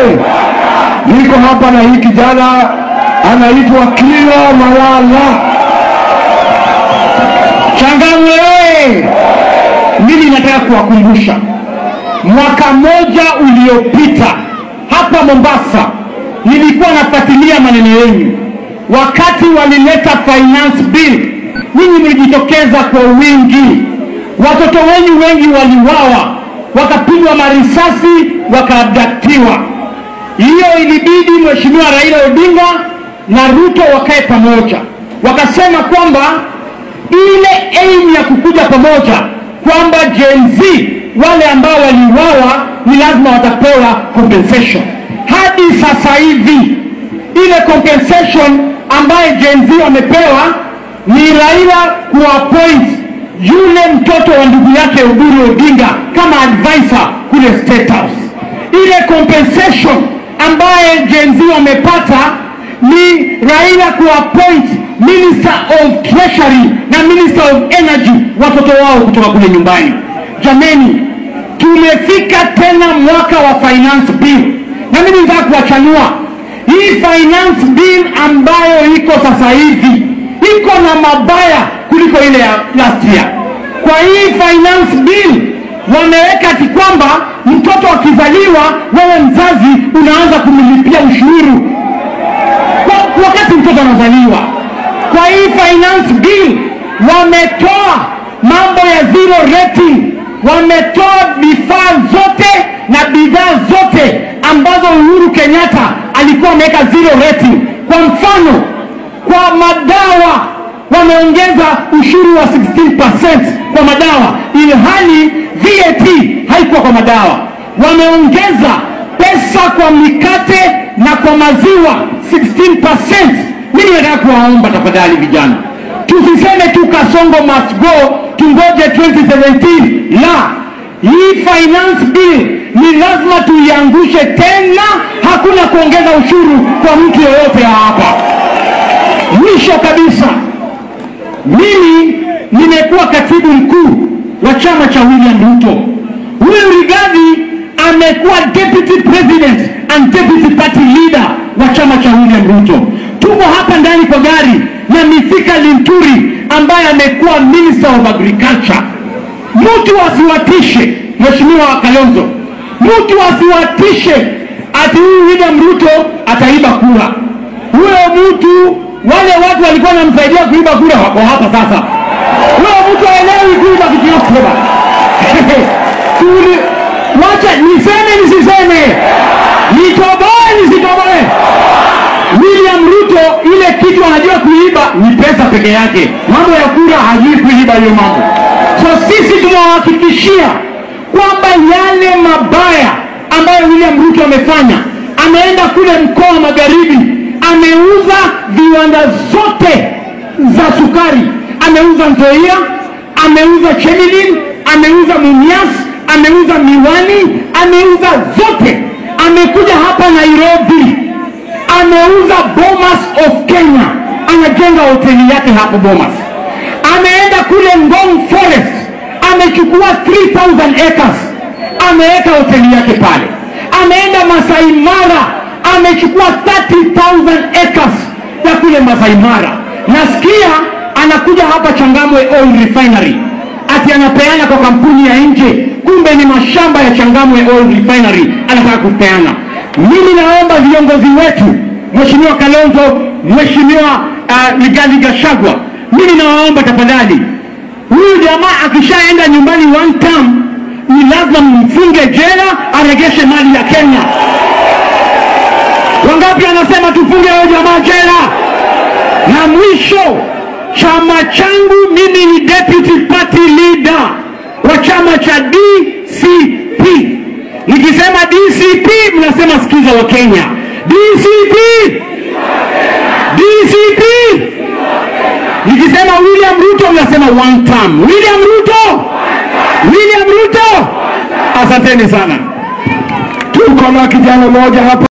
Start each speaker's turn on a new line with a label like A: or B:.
A: oye! Niko hapa na hii kijana anaitwa Kila Malala. Changamwe oye! Mimi nataka kuwakumbusha mwaka moja uliopita hapa Mombasa nilikuwa nafuatilia maneno yenu wakati walileta finance bill. Ninyi mlijitokeza kwa wingi, watoto wenyu wengi waliwawa, wakapigwa marisasi, wakaabdaktiwa. Hiyo ilibidi Mheshimiwa Raila Odinga na Ruto wakae pamoja, wakasema kwamba ile aim ya kukuja pamoja kwamba Gen Z wale ambao waliwawa ni lazima watapewa compensation. Hadi sasa hivi ile compensation ambaye Gen Z wamepewa ni Raila kuappoint yule mtoto wa ndugu yake Oburu Odinga kama advisor kule State House. Ile compensation ambaye Gen Z wamepata ni Raila kuappoint Minister of Treasury na Minister of Energy watoto wao kutoka kule nyumbani. Jameni, tumefika tena mwaka wa finance bill, na mimi nataka kuwachanua hii finance bill ambayo iko sasa hivi iko na mabaya kuliko ile ya last year. Kwa hii finance bill wameweka ati kwamba mtoto akizaliwa wewe mzazi unaanza kumlipia ushuru wakati mtoto anazaliwa. Kwa hii finance bill wametoa mambo ya zero rating, wametoa vifaa zote na bidhaa zote ambazo Uhuru Kenyatta alikuwa ameweka zero rating. Kwa mfano, kwa madawa wameongeza ushuru wa 16% kwa madawa, ilhali VAT haikuwa kwa madawa. Wameongeza pesa kwa mikate na kwa maziwa 16%. Mimi nataka kuwaomba tafadhali vijana, tusiseme tu Kasongo must go, tungoje 2017. La, hii finance bill ni lazima tuiangushe tena. Hakuna kuongeza ushuru kwa mtu yoyote hapa. Mwisho kabisa, mimi nimekuwa katibu mkuu wa chama cha William Ruto. Huyu Rigathi amekuwa deputy president and deputy party leader wa chama cha William Ruto. Tuko hapa ndani kwa gari na Mithika Linturi ambaye amekuwa Minister of Agriculture. Mtu asiwatishe Mheshimiwa Kalonzo, mtu asiwatishe ati huyu William Ruto ataiba kura. Huyo mtu, wale watu walikuwa wanamsaidia kuiba kura wako hapa sasa. Huyo mtu haelewi kuiba kitu yote. Wacha niseme nisiseme, nitoboe nisitoboe. William Ruto ile kitu anajua kuiba ni pesa peke yake. Mambo ya kura hajui kuiba hiyo mambo. So sisi tunawahakikishia kwamba yale mabaya ambayo William Ruto amefanya, ameenda kule mkoa wa Magharibi, ameuza viwanda zote za sukari, ameuza Nzoia, ameuza Chemelil, ameuza Mumias, ameuza Miwani, ameuza zote. Amekuja hapa Nairobi, ameuza Bomas of Kenya, anajenga hoteli yake hapo Bomas. Ameenda kule Ngong Forest, amechukua 3000 acres, ameweka hoteli yake pale. Ameenda Masai Mara, amechukua 30,000 acres ya kule Masai Mara. Nasikia anakuja hapa Changamwe Oil Refinery, ati anapeana kwa kampuni ya nje, kumbe ni mashamba ya Changamwe Oil Refinery anataka kupeana. Mimi naomba viongozi wetu, Mheshimiwa Kalonzo, Mheshimiwa Rigathi Gachagua, mimi naomba tafadhali, huyu jamaa akishaenda nyumbani one term, ni lazima mfunge jela, aregeshe mali ya Kenya. Wangapi anasema tufunge huyo jamaa jela? Na mwisho, chama changu mimi ni deputy party leader wa chama cha DCP. Nikisema DCP mnasema sikiza wa Kenya. DCP! DCP! Nikisema William Ruto mnasema one term. William Ruto! William Ruto! Asanteni sana. Tuko na kijana mmoja hapa.